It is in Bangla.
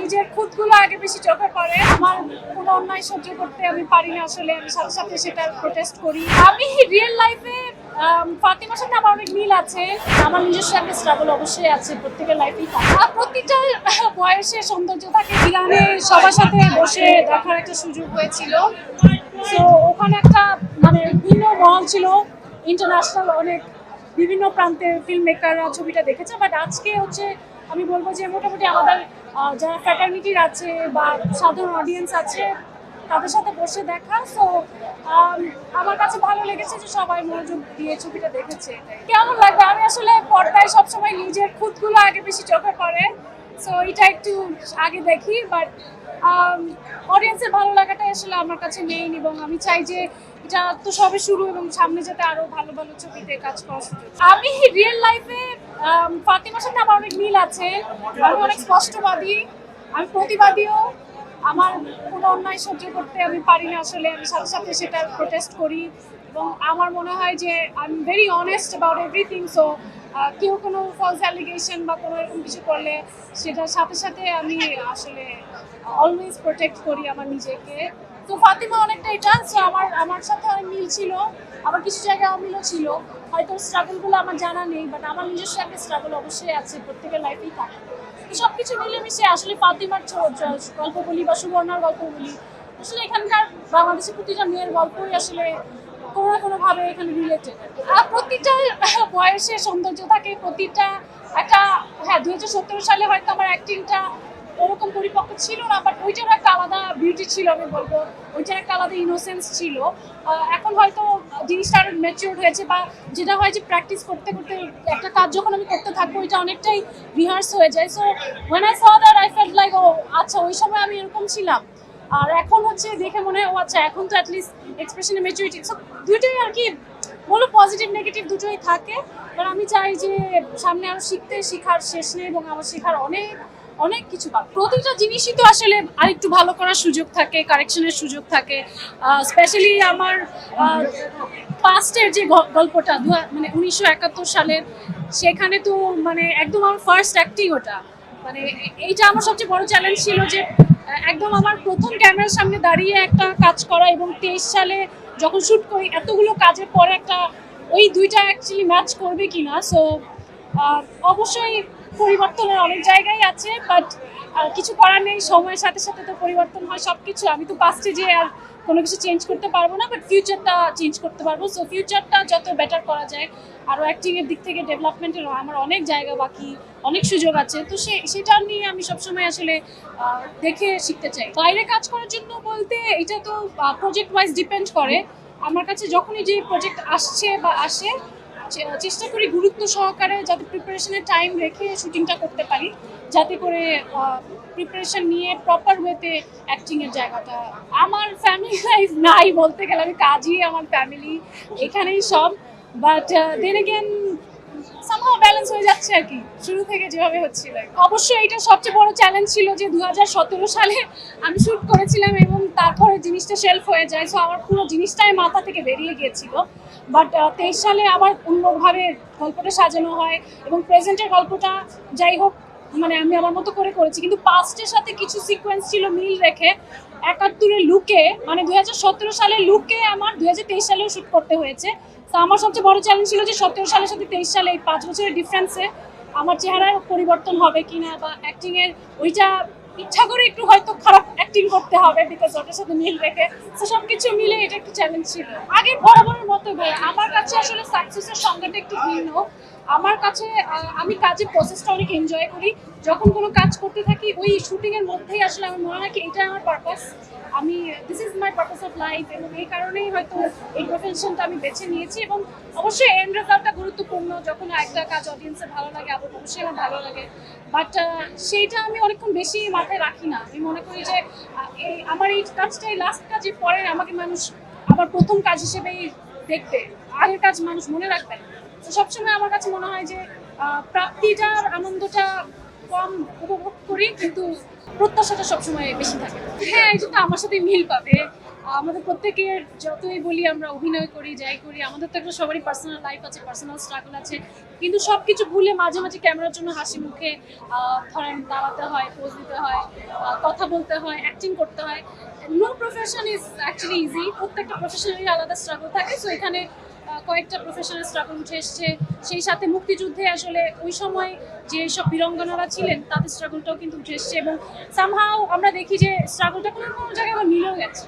নিজের খুঁতগুলো আগে বেশি চোখে পড়ে। আমার কোনো অন্যায় সহ্য করতে আমি পারি না আসলে, আমি সাথে সাথে সেটা প্রোটেস্ট করি। আমি রিয়েল লাইফে ফাতিমার সাথে আমার অনেক মিল আছে। আমার নিজস্ব একটা স্ট্রাগল অবশ্যই আছে, প্রত্যেকের লাইফেই থাকে। আর প্রতিটা বয়সে সৌন্দর্য থাকে। ইরানে সবার সাথে বসে দেখার একটা সুযোগ হয়েছিল। তো ওখানে একটা মানে ভিন্ন মহল ছিল, ইন্টারন্যাশনাল অনেক বিভিন্ন প্রান্তের ফিল্ম মেকাররা ছবিটা দেখেছে। বাট আজকে হচ্ছে আমি বলবো যে মোটামুটি আমাদের যারা ফ্র্যাটার্নিটির আছে বা সাধারণ অডিয়েন্স আছে তাদের সাথে বসে দেখা। সো আমার কাছে ভালো লেগেছে যে সবাই মনোযোগ দিয়ে ছবিটা দেখেছে। কেমন লাগবে, আমি আসলে পর্দায় সবসময় নিজের খুঁতগুলো আগে বেশি চোখে পড়ে, সো এটা একটু আগে দেখি। বাট অডিয়েন্সের ভালো লাগাটাই আসলে আমার কাছে মেইন, এবং আমি চাই যে এটা তো সবে শুরু এবং সামনে যাতে আরো ভালো ভালো ছবিতে কাজ করার সুযোগ। আমি রিয়েল লাইফে ফাতিমার সাথে আমার অনেক মিল আছে। আমি অনেক স্পষ্টবাদী, আমি প্রতিবাদীও। আমার কোনো অন্যায় সহ্য করতে আমি পারি না আসলে, আমি সাথে সাথে সেটা প্রোটেস্ট করি। এবং আমার মনে হয় যে I am very honest about everything. So কেউ কোনো ফলস অ্যালিগেশন বা কোনো এরকম কিছু করলে সেটার সাথে সাথে আমি আসলে অলওয়েজ প্রোটেক্ট করি আমার নিজেকে। তো ফাতিমা অনেকটা এটা, সো আমার সাথে অনেক মিল ছিল, আবার কিছু জায়গায় অমিলও ছিল। হয়তো স্ট্রাগলগুলো আমার জানা নেই, বাট আমার নিজস্ব একটা স্ট্রাগল অবশ্যই আছে, প্রত্যেকের লাইফেই থাকে। তো সব কিছু মিলেমিশে আসলে ফাতিমার গল্প বলি বা সুবর্ণার গল্প বলি, আসলে এখানকার বাংলাদেশের প্রতিটা মেয়ের গল্পই আসলে কোনো না কোনোভাবে এখানে রিলেটেড। আর প্রতিটা বয়সে সৌন্দর্য থাকে, প্রতিটা একটা হ্যাঁ 2017 সালে হয়তো আমার অ্যাক্টিংটা ওরকম পরিপক্ক ছিল না, বাট ওইটার একটা আলাদা বিউটি ছিল, আমি বলবো ওইটার একটা আলাদা ইনোসেন্স ছিল। এখন হয়তো জিনিসটা আরো ম্যাচিউর হয়েছে, বা যেটা হয় যে প্র্যাকটিস করতে করতে একটা কাজ যখন আমি করতে থাকবো ওইটা অনেকটাই রিহার্স হয়ে যায়। So when I saw that I felt like oh আচ্ছা ওই সময় আমি এরকম ছিলাম, আর এখন হচ্ছে দেখে মনে হয় ও আচ্ছা এখন তো অ্যাটলিস্ট এক্সপ্রেশনে ম্যাচুরিটি। সো দুটোই আর কি বলো, পজিটিভ নেগেটিভ দুটোই থাকে। কারণ আমি চাই যে সামনে আরো শেখার শেষ নেই, এবং আমার শেখার অনেক অনেক কিছু বাকি। প্রতিটা জিনিসই তো আসলে আরেকটু ভালো করার সুযোগ থাকে, কারেকশনের সুযোগ থাকে। স্পেশালি আমার পাস্টের যে গল্পটা মানে 1971 সালের, সেখানে তো মানে একদম আমার ফার্স্ট অ্যাক্টিং ওটা। মানে এইটা আমার সবচেয়ে বড় চ্যালেঞ্জ ছিল যে একদম আমার প্রথম ক্যামেরার সামনে দাঁড়িয়ে একটা কাজ করা, এবং 23 সালে যখন শ্যুট করি এতগুলো কাজের পরে একটা ওই দুইটা অ্যাকচুয়ালি ম্যাচ করবে কিনা। সো অবশ্যই পরিবর্তনের অনেক জায়গায় আছে, বাট কিছু করার নেই, সময়ের সাথে সাথে তো পরিবর্তন হয় সব কিছু। আমি তো পাস্টে যে আর কোনো কিছু চেঞ্জ করতে পারবো না, বাট ফিউচারটা চেঞ্জ করতে পারবো। সো ফিউচারটা যত বেটার করা যায়, আরও অ্যাক্টিংয়ের দিক থেকে ডেভেলপমেন্টের আমার অনেক জায়গা বাকি, অনেক সুযোগ আছে। তো সেটা নিয়ে আমি সবসময় আসলে দেখে শিখতে চাই। বাইরে কাজ করার জন্য বলতে এটা তো প্রজেক্ট ওয়াইজ ডিপেন্ড করে। আমার কাছে যখনই যে প্রজেক্ট আসছে বা আসে, চেষ্টা করি গুরুত্ব সহকারে যাতে প্রিপারেশনের টাইম রেখে শুটিংটা করতে পারি, যাতে করে প্রিপারেশন নিয়ে প্রপার ওয়েতে অ্যাক্টিংয়ের জায়গাটা। আমার ফ্যামিলি লাইফ নাই বলতে গেলে, আমি কাজই আমার ফ্যামিলি, এখানেই সব। But then again somehow balance হয়ে যাচ্ছে আর কি, শুরু থেকে যেভাবে হচ্ছিল। অবশ্যই এটা সবচেয়ে বড় চ্যালেঞ্জ ছিল যে 2017 সালে আমি শ্যুট করেছিলাম এবং তারপরে জিনিসটা শেলফ হয়ে যায়। সো আমার পুরো জিনিসটাই মাথা থেকে বেরিয়ে গিয়েছিল। বাট 23 সালে আবার অন্যভাবে গল্পটা সাজানো হয়, এবং প্রেজেন্টের গল্পটা যাই হোক মানে আমি আমার মতো করে করেছি, কিন্তু পাস্টের সাথে কিছু সিকোয়েন্স ছিল মিল রেখে 71-এর লুকে, মানে 2017 সালের লুকে আমার 2023 সালেও শ্যুট করতে হয়েছে। তো আমার সবচেয়ে বড় চ্যালেঞ্জ ছিল যে 17 সালের সাথে 23 সালে এই 5 বছরের ডিফারেন্সে আমার চেহারার পরিবর্তন হবে কিনা, বা অ্যাক্টিংয়ের ওইটা ইচ্ছা করে একটু হয়তো খারাপ অ্যাক্টিং করতে হবে বিকজ ওটার সাথে মিল রেখে। তো সব কিছু মিলে এটা একটু চ্যালেঞ্জ ছিল। আগে বরাবরের মতো আমার কাছে আসলে সাকসেসের সংজ্ঞাটা একটু ভিন্ন। আমার কাছে আমি কাজের প্রসেসটা অনেক এনজয় করি। যখন কোনো কাজ করতে থাকি ওই শুটিংয়ের মধ্যেই আসলে আমার মনে হয় কি এটা আমার পারপাস, আমি this is my purpose of life, এবং এই কারণেই হয়তো এই প্রফেশনটা আমি বেছে নিয়েছি। এবং অবশ্যই এন্ড রেজাল্টটা গুরুত্বপূর্ণ, যখন একটা কাজ অডিয়েন্সের ভালো লাগে আবার অবশ্যই আমার ভালো লাগে, বাট সেইটা আমি অনেকক্ষণ বেশি মাথায় রাখি না। আমি মনে করি যে আমার এই কাজটাই লাস্ট কাজ, পরে আমাকে মানুষ আমার প্রথম কাজ হিসেবেই দেখবে, আগের কাজ মানুষ মনে রাখবে না। তো সবসময় আমার কাছে মনে হয় যে প্রাপ্তিটার আনন্দটা কম উপভোগ করি, কিন্তু প্রত্যাশাটা সবসময় বেশি থাকে। হ্যাঁ, এটা তো আমার সাথে মিল পাবে। আমাদের প্রত্যেকের যতই বলি আমরা অভিনয় করি যাই করি, আমাদের তো একটা সবারই পার্সোনাল লাইফ আছে, পার্সোনাল স্ট্রাগল আছে, কিন্তু সব কিছু ভুলে মাঝে মাঝে ক্যামেরার জন্য হাসি মুখে ধরেন দাঁড়াতে হয়, পোজ দিতে হয়, কথা বলতে হয়, অ্যাক্টিং করতে হয়। No profession is actually easy, প্রত্যেকটা প্রফেশনেরই আলাদা স্ট্রাগল থাকে। সো এখানে কয়েকটা প্রফেশনাল স্ট্রাগল উঠে এসছে। সেই সাথে মুক্তিযুদ্ধে আসলে ওই সময় যে সব বীরাঙ্গনারা ছিলেন তাদের স্ট্রাগলটাও কিন্তু উঠে এসছে, এবং সামহাও আমরা দেখি যে স্ট্রাগলটা কোনো কোনো জায়গায় আবার মিলেও গেছে।